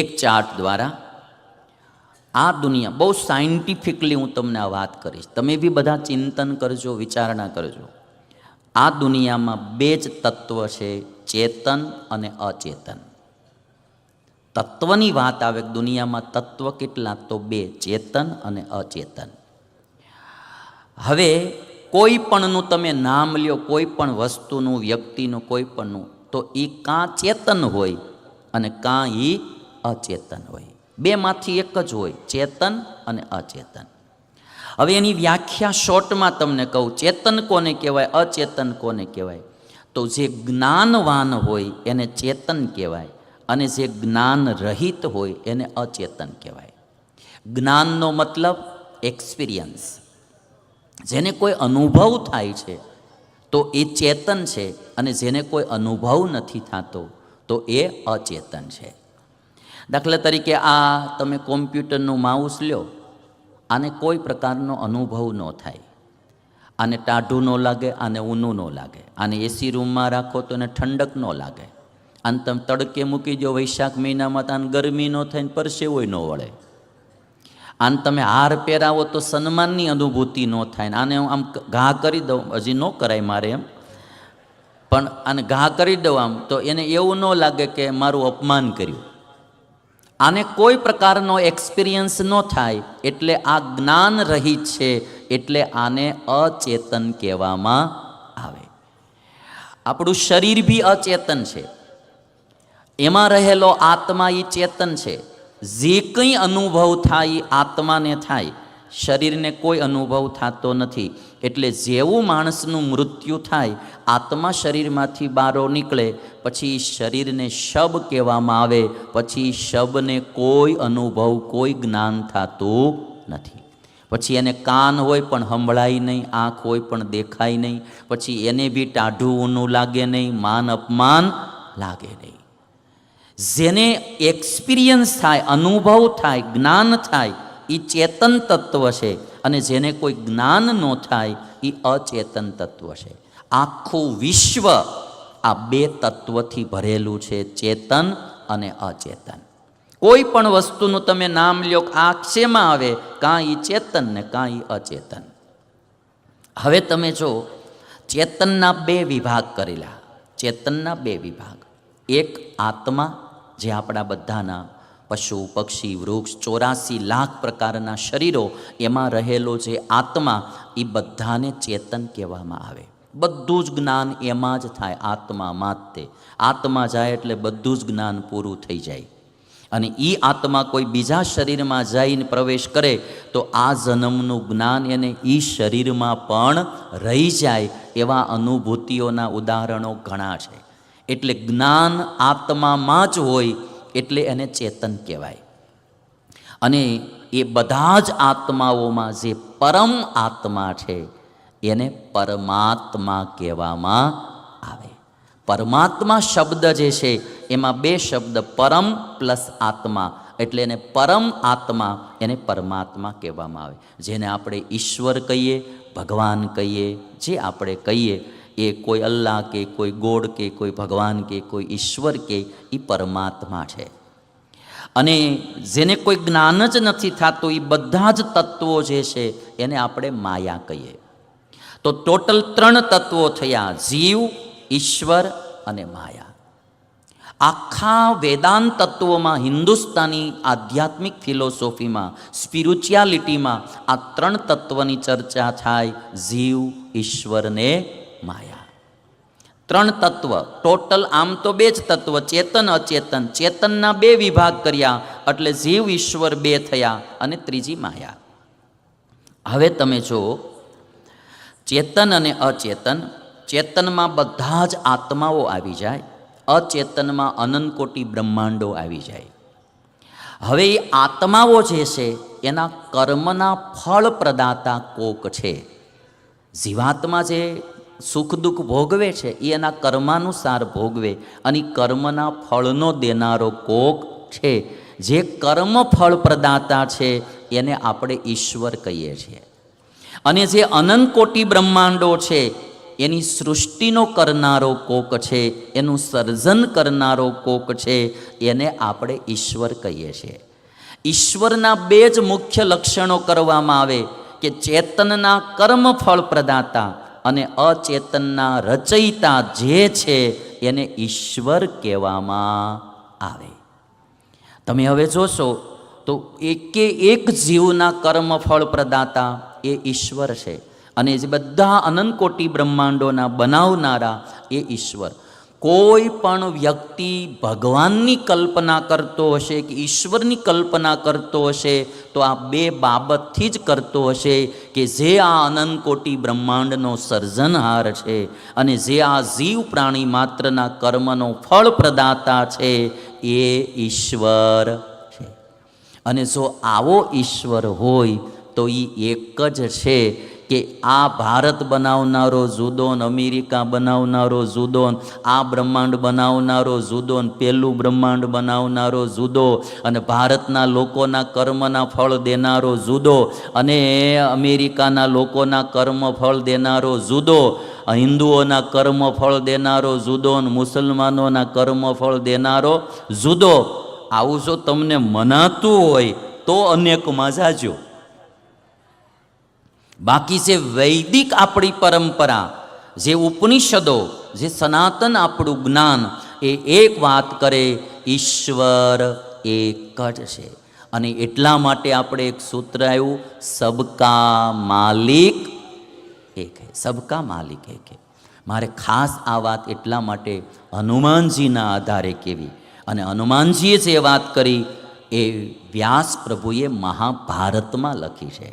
એક ચાર્ટ દ્વારા આ દુનિયા, બહુ સાયન્ટિફિકલી હું તમને આ વાત કરીશ, તમે બી બધા ચિંતન કરજો, વિચારણા કરજો. આ દુનિયામાં બે જ તત્વ છે, ચેતન અને અચેતન. તત્વની વાત આવે દુનિયામાં તત્વ કેટલા, તો બે, ચેતન અને અચેતન. હવે કોઈ પણનું તમે નામ લ્યો, કોઈ પણ વસ્તુનું, વ્યક્તિનું, કોઈ પણનું, તો એ કાં ચેતન હોય અને કાં એ અચેતન હોય. બેમાંથી એક જ હોય, ચેતન અને અચેતન. હવે એની વ્યાખ્યા શોર્ટમાં તમને કહું, ચેતન કોને કહેવાય, અચેતન કોને કહેવાય? તો જે જ્ઞાનવાન હોય એને ચેતન કહેવાય, અને જે જ્ઞાન રહિત હોય એને અચેતન કહેવાય. જ્ઞાનનો મતલબ એક્સપિરિયન્સ, જેને કોઈ અનુભવ થાય છે તો એ ચેતન છે, અને જેને કોઈ અનુભવ નથી થતો તો એ અચેતન છે. દાખલા તરીકે આ તમે કોમ્પ્યુટરનું માઉસ લ્યો, આને કોઈ પ્રકારનો અનુભવ ન થાય, આને ટાઢું ન લાગે, આને ઊનું ન લાગે. આને એસી રૂમમાં રાખો તો એને ઠંડક ન લાગે. આને તમે તડકે મૂકી દો વૈશાખ મહિનામાં તો આને ગરમી ન થાય ને પરસેવોય ન વળે. આને તમે હાર પહેરાવો તો સન્માનની અનુભૂતિ ન થાય. આને હું આમ ઘા કરી દઉં, હજી ન કરાય મારે એમ, પણ આને ઘા કરી દઉં આમ, તો એને એવું ન લાગે કે મારું અપમાન કર્યું. આને કોઈ પ્રકારનો એક્સપિરિયન્સ ન થાય, એટલે આ જ્ઞાન રહિત છે, એટલે આને અચેતન કહેવામાં આવે. આપણું શરીર બી અચેતન છે, એમાં રહેલો આત્મા એ ચેતન છે. જે કંઈ અનુભવ થાય એ આત્માને થાય, શરીરને કોઈ અનુભવ થતો નથી. એટલે જેવું માણસનું મૃત્યુ થાય, આત્મા શરીરમાંથી બારો નીકળે, પછી શરીરને શબ કહેવામાં આવે. પછી શબને કોઈ અનુભવ, કોઈ જ્ઞાન થતું નથી. પછી એને કાન હોય પણ સંભળાય નહીં, આંખ હોય પણ દેખાય નહીં. પછી એને બી ટાઢું ઊનું લાગે નહીં, માન અપમાન લાગે નહીં. જેને એક્સપિરિયન્સ થાય, અનુભવ થાય, જ્ઞાન થાય, એ ચેતન તત્વ છે. અને જેને કોઈ જ્ઞાન ન થાય એ અચેતન તત્વ છે. આખું વિશ્વ આ બે તત્વથી ભરેલું છે, ચેતન અને અચેતન. કોઈ પણ વસ્તુનું તમે નામ લ્યો, આ શેમાં આવે, કાં એ ચેતન ને કાં એ અચેતન. હવે તમે જો ચેતનના બે વિભાગ કરેલા, ચેતનના બે વિભાગ. એક આત્મા, જે આપણા બધાના પશુ, પક્ષી, વૃક્ષ, 84 લાખ પ્રકારના શરીરો, એમાં રહેલો જે આત્મા, એ બધાને ચેતન કહેવામાં આવે. બધું જ જ્ઞાન એમાં જ થાય, આત્મામાં જ. તે આત્મા જાય એટલે બધું જ જ્ઞાન પૂરું થઈ જાય. અને એ આત્મા કોઈ બીજા શરીરમાં જઈને પ્રવેશ કરે તો આ જન્મનું જ્ઞાન એને એ શરીરમાં પણ રહી જાય. એવા અનુભૂતિઓના ઉદાહરણો ઘણા છે. એટલે જ્ઞાન આત્મામાં જ હોય, એટલે એને ચેતન કહેવાય. અને એ બધા જ આત્માઓમાં જે પરમ આત્મા છે એને પરમાત્મા કહેવામાં આવે. પરમાત્મા શબ્દ જે છે એમાં બે શબ્દ, પરમ પ્લસ આત્મા, એટલે એને પરમ આત્મા, એને પરમાત્મા કહેવામાં આવે. જેને આપણે ઈશ્વર કહીએ, ભગવાન કહીએ, જે આપણે કહીએ એ કોઈ અલ્લાહ કે કોઈ ગોડ કે કોઈ ભગવાન કે કોઈ ઈશ્વર કે એ પરમાત્મા છે. અને જેને કોઈ જ્ઞાન જ નથી થતું, એ બધા જ તત્વો જે છે એને આપણે માયા કહીએ. તો ટોટલ 3 તત્વો થયા, જીવ, ઈશ્વર અને માયા. આખા વેદાંત તત્વોમાં, હિન્દુસ્તાની આધ્યાત્મિક ફિલોસોફીમાં, સ્પિરિચ્યુઆલિટીમાં આ 3 તત્વની ચર્ચા થાય, જીવ, ઈશ્વર ને માયા. 3 તત્વ ટોટલ. આમ તો 2 જ તત્વ, ચેતન અચેતન. ચેતનના 2 વિભાગ કર્યા, એટલે જીવ ઈશ્વર 2 થયા, અને ત્રીજી માયા. હવે તમે જો ચેતન અને અચેતન. ચેતનમાં બધા જ આત્માઓ આવી જાય, અચેતનમાં અનંત કોટી બ્રહ્માંડો આવી જાય. હવે એ આત્માઓ જે છે એના કર્મના ફળ પ્રદાતા કોક છે. જીવાત્મા જે સુખ દુઃખ ભોગવે છે એ એના કર્માનુસાર ભોગવે, અને કર્મના ફળનો દેનારો કોક છે. જે કર્મ ફળ પ્રદાતા છે એને આપણે ઈશ્વર કહીએ છીએ. અને જે અનંત કોટી બ્રહ્માંડો છે એની સૃષ્ટિનો કરનારો કોક છે, એનું સર્જન કરનારો કોક છે, એને આપણે ઈશ્વર કહીએ છીએ. ઈશ્વરના બે જ મુખ્ય લક્ષણો કરવામાં આવે કે ચેતનના કર્મફળ પ્રદાતા અને અચેતનના રચયિતા જે છે એને ઈશ્વર કહેવામાં આવે. તમે હવે જોશો તો એકે એક જીવના કર્મફળ પ્રદાતા એ ઈશ્વર છે, અને જે બધા અનંતકોટી બ્રહ્માંડોના બનાવનારા એ ઈશ્વર. કોઈ પણ વ્યક્તિ ભગવાનની કલ્પના કરતો હશે કે ઈશ્વરની કલ્પના કરતો હશે તો આ બે બાબતથી જ કરતો હશે કે જે આ અનંતકોટી બ્રહ્માંડનો સર્જનહાર છે અને જે આ જીવ પ્રાણી માત્રના કર્મનો ફળ પ્રદાતા છે એ ઈશ્વર છે. અને જો આવો ઈશ્વર હોય તો એ એક જ છે કે આ ભારત બનાવનારો જુદો, અમેરિકા બનાવનારો જુદો, આ બ્રહ્માંડ બનાવનારો જુદો, પેલું બ્રહ્માંડ બનાવનારો જુદો, અને ભારતના લોકોના કર્મના ફળ દેનારો જુદો, અને અમેરિકાના લોકોના કર્મ ફળ દેનારો જુદો, હિન્દુઓના કર્મ ફળ દેનારો જુદો, મુસલમાનોના કર્મ ફળ દેનારો જુદો. આવું જો તમને મનાતું હોય તો અનેકમાં જાજો. બાકી જે વૈદિક આપણી પરંપરા, જે ઉપનિષદો, જે સનાતન આપણું જ્ઞાન, એ એક વાત કરે, ઈશ્વર એક જ છે. અને એટલા માટે આપણે એક સૂત્ર આવ્યું, સબકા માલિક એક હૈ, સબકા માલિક એક હૈ. મારે ખાસ આ વાત એટલા માટે હનુમાનજીના આધારે કહેવી. અને હનુમાનજીએ જે વાત કરી એ વ્યાસ પ્રભુએ મહાભારતમાં લખી છે.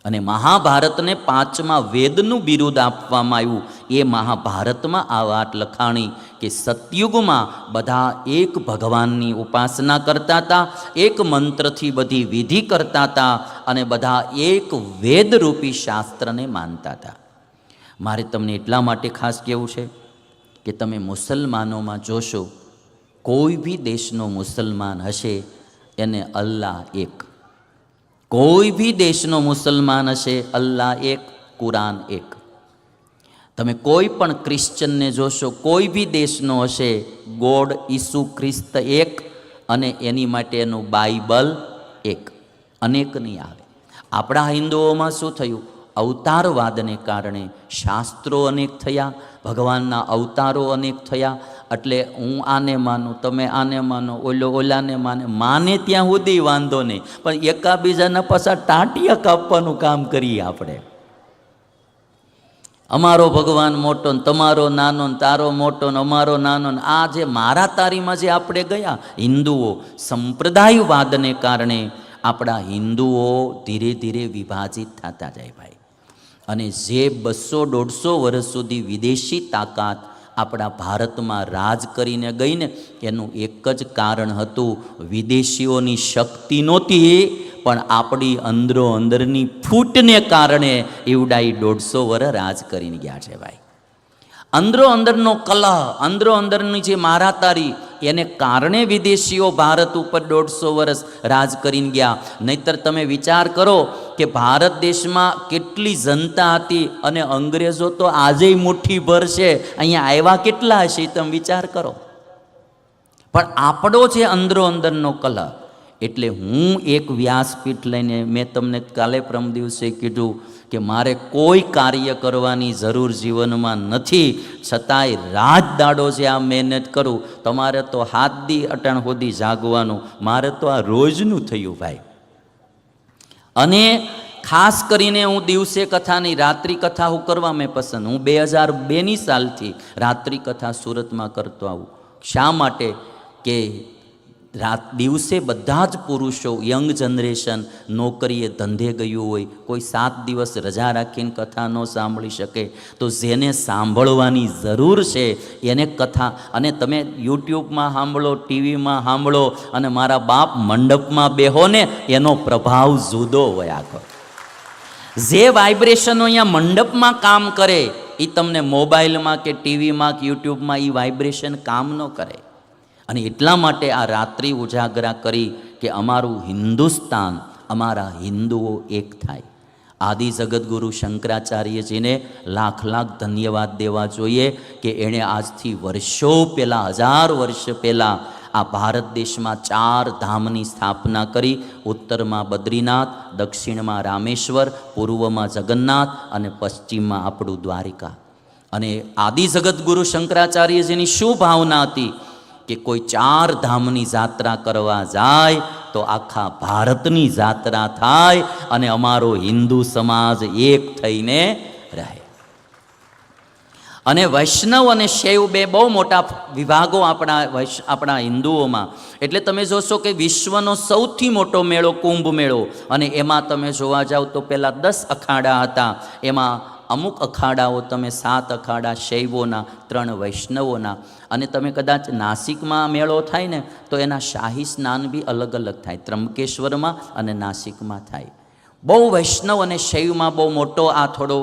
અને મહાભારતને 5મા વેદનું બિરુદ આપવામાં આવ્યું. એ મહાભારતમાં આ વાત લખાણી કે સતયુગમાં બધા એક ભગવાનની ઉપાસના કરતા હતા, એક મંત્રથી બધી વિધિ કરતા હતા, અને બધા એક વેદરૂપી શાસ્ત્રને માનતા હતા. મારે તમને એટલા માટે ખાસ કહેવું છે કે તમે મુસલમાનોમાં જોશો, કોઈ બી દેશનો મુસલમાન હશે એને અલ્લાહ એક. કોઈ બી દેશનો મુસલમાન હશે અલ્લાહ એક, કુરાન એક. તમે કોઈ પણ ક્રિશ્ચનને જોશો, કોઈ બી દેશનો હશે, ગોડ ઈસુ ખ્રિસ્ત એક, અને એની માટેનું બાઇબલ એક. અનેક નહીં આવે. આપણા હિન્દુઓમાં શું થયું? અવતારવાદને કારણે શાસ્ત્રો અનેક થયા, ભગવાનના અવતારો અનેક થયા. એટલે હું આને માનું, તમે આને માનો, ઓલાને માને ત્યાં સુધી વાંધો નહીં, પણ એકાબીજાના પાછા ટાંટિયા કાપવાનું કામ કરીએ આપણે. અમારો ભગવાન મોટો ને તમારો નાનો, ને તારો મોટો ને અમારો નાનો, ને આ જે મારા તારીમાં જે આપણે ગયા હિન્દુઓ, સંપ્રદાયવાદને કારણે આપણા હિન્દુઓ ધીરે ધીરે વિભાજિત થતા જાય ભાઈ. અને જે 200-150 વર્ષ સુધી વિદેશી તાકાત આપણા ભારતમાં રાજ કરીને ગઈ ને, એનું એક જ કારણ હતું, વિદેશીઓની શક્તિ નહોતી, પણ આપણી અંદરો અંદરની ફૂટને કારણે એવડાઈ 150 વર્ષ રાજ કરીને ગયા છે ભાઈ. અંદરો અંદરનો કલહ, અંદરો અંદરની જે મારાતારી, એને કારણે વિદેશીઓ ભારત ઉપર 150 વર્ષ રાજ કરીને ગયા. નહીતર તમે વિચાર કરો કે ભારત દેશમાં કેટલી જનતા હતી, અને અંગ્રેજો તો આજે મુઠ્ઠીભર છે, અહીંયા આવ્યા કેટલા હશે તમે વિચાર કરો. પણ આપણો જે અંદરો અંદરનો કલહ, એટલે હું એક વ્યાસપીઠ લઈને, મેં તમને કાલે પરમ દિવસે કીધું કે મારે કોઈ કાર્ય કરવાની જરૂર જીવનમાં નથી, છતાંય રાત દાડો જે આ મહેનત કરું. તમારે તો હાથ દી અટાણ સુધી જાગવાનું, મારે તો આ રોજનું થયું ભાઈ. અને ખાસ કરીને હું દિવસે કથાની રાત્રિ કથા હું કરવા મેં પસંદ, હું 2002ની સાલથી રાત્રિ કથા સુરતમાં કરતો આવું. શા માટે? કે દિવસે બધા જ પુરુષો, યંગ જનરેશન નોકરીએ ધંધે ગયું હોય, કોઈ 7 દિવસ રજા રાખીને કથા ન સાંભળી શકે, તો જેને સાંભળવાની જરૂર છે એને કથા, અને તમે યુટ્યુબમાં સાંભળો, ટીવીમાં સાંભળો, અને મારા બાપ મંડપમાં બેહો ને, એનો પ્રભાવ જુદો હોય આખો. જે વાઇબ્રેશનો અહીંયા મંડપમાં કામ કરે એ તમને મોબાઈલમાં કે ટીવીમાં કે યુટ્યુબમાં એ વાઇબ્રેશન કામ ન કરે. અને એટલા માટે આ રાત્રિ ઉજાગરા કરી કે અમારું હિન્દુસ્તાન, અમારા હિન્દુઓ એક થાય. આદિ જગતગુરુ શંકરાચાર્યજીને લાખ લાખ ધન્યવાદ દેવા જોઈએ કે એણે આજથી વર્ષો પહેલાં, 1000 વર્ષ પહેલાં આ ભારત દેશમાં 4 ધામની સ્થાપના કરી. ઉત્તરમાં બદ્રીનાથ, દક્ષિણમાં રામેશ્વર, પૂર્વમાં જગન્નાથ અને પશ્ચિમમાં આપણું દ્વારિકા. અને આદિ જગતગુરુ શંકરાચાર્યજીની શું ભાવના હતી કે કોઈ 4 ધામની જાત્રા કરવા જાય તો આખા ભારતની જાત્રા થાય અને અમારો હિન્દુ સમાજ એક થઈને રહે. અને વૈષ્ણવ અને શૈવ બે બહુ મોટા વિભાગો આપણા હિન્દુઓમાં. એટલે તમે જોશો કે વિશ્વનો સૌથી મોટો મેળો કુંભ મેળો, અને એમાં તમે જોવા જાઓ તો પહેલાં 10 અખાડા હતા. એમાં અમુક અખાડાઓ તમે 7 અખાડા શૈવોના, 3 વૈષ્ણવોના. અને તમે કદાચ નાસિકમાં મેળો થાય ને તો એના શાહી સ્નાન બી અલગ અલગ થાય, ત્રંબકેશ્વરમાં અને નાસિકમાં થાય. બહુ વૈષ્ણવ અને શૈવમાં બહુ મોટો આ થોડો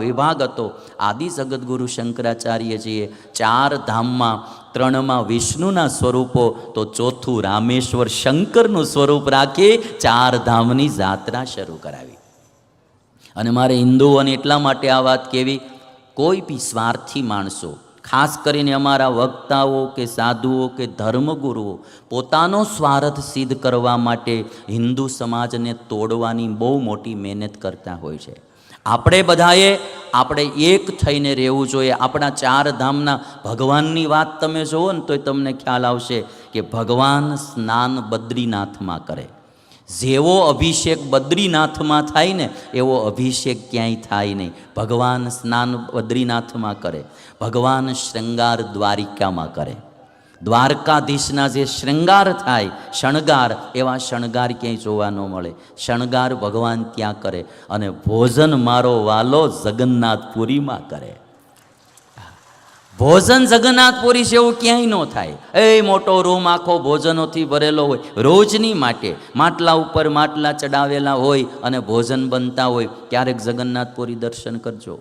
વિભાગ હતો. આદિ જગતગુરુ શંકરાચાર્યજીએ 4 ધામમાં 3માં વિષ્ણુના સ્વરૂપો તો 4થું રામેશ્વર શંકરનું સ્વરૂપ રાખી 4 ધામની જાત્રા શરૂ કરાવી. અને મારે હિન્દુઓને એટલા માટે આ વાત કહેવી, કોઈ બી સ્વાર્થી માણસો, ખાસ કરીને અમારા વક્તાઓ કે સાધુઓ કે ધર્મગુરુઓ પોતાનો સ્વાર્થ સિદ્ધ કરવા માટે હિન્દુ સમાજને તોડવાની બહુ મોટી મહેનત કરતા હોય છે. આપણે બધાએ એક થઈને રહેવું જોઈએ. આપણા 4 ધામના ભગવાનની વાત તમે જુઓ ને તો તમને ખ્યાલ આવશે કે ભગવાન સ્નાન બદ્રીનાથમાં કરે. જેવો અભિષેક બદ્રીનાથમાં થાય ને એવો અભિષેક ક્યાંય થાય નહીં. ભગવાન સ્નાન બદ્રીનાથમાં કરે, ભગવાન શૃંગાર દ્વારિકામાં કરે. દ્વારકાધીશના જે શૃંગાર થાય, શણગાર, એવા શણગાર ક્યાંય જોવા ન મળે. શણગાર ભગવાન ત્યાં કરે. અને ભોજન મારો વાલો જગન્નાથપુરીમાં કરે. ભોજન જગન્નાથપુરી જેવું ક્યાંય ન થાય. એ મોટો રૂમ આખો ભોજનોથી ભરેલો હોય, રોજની માટે માટલા ઉપર માટલા ચડાવેલા હોય અને ભોજન બનતા હોય. ક્યારેક જગન્નાથપુરી દર્શન કરજો.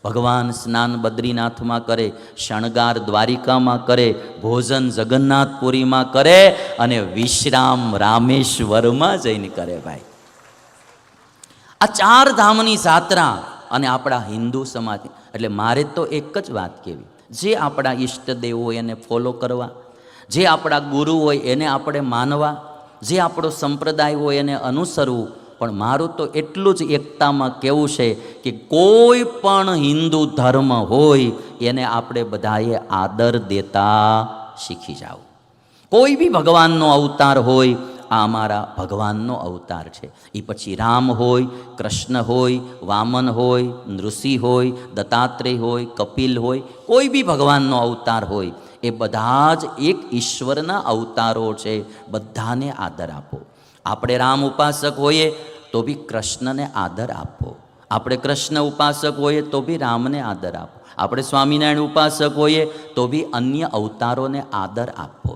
ભગવાન સ્નાન બદ્રીનાથમાં કરે, શણગાર દ્વારિકામાં કરે, ભોજન જગન્નાથપુરીમાં કરે અને વિશ્રામ રામેશ્વરમાં જઈને કરે. ભાઈ, આ 4 ધામની જાત્રા અને આપણા હિન્દુ સમાજ. એટલે મારે તો એક જ વાત કહેવી, જે આપણા ઈષ્ટદેવ હોય એને ફોલો કરવા, જે આપણા ગુરુ હોય એને આપણે માનવા, જે આપણો સંપ્રદાય હોય એને અનુસરવું. પણ મારું તો એટલું જ એકતામાં કહેવું છે કે કોઈ પણ હિન્દુ ધર્મ હોય એને આપણે બધાએ આદર દેતા શીખી જાઓ. કોઈ બી ભગવાનનો અવતાર હોય, આ અમારા ભગવાનનો અવતાર છે. એ પછી રામ હોય, કૃષ્ણ હોય, વામન હોય, નૃસિંહ હોય, દત્તાત્રેય હોય, કપિલ હોય, કોઈ બી ભગવાનનો અવતાર હોય, એ બધા જ એક ઈશ્વરના અવતારો છે. બધાને આદર આપો. આપણે રામ ઉપાસક હોઈએ તો બી કૃષ્ણને આદર આપો. આપણે કૃષ્ણ ઉપાસક હોઈએ તો બી રામને આદર આપો. આપણે સ્વામિનારાયણ ઉપાસક હોઈએ તો બી અન્ય અવતારોને આદર આપો.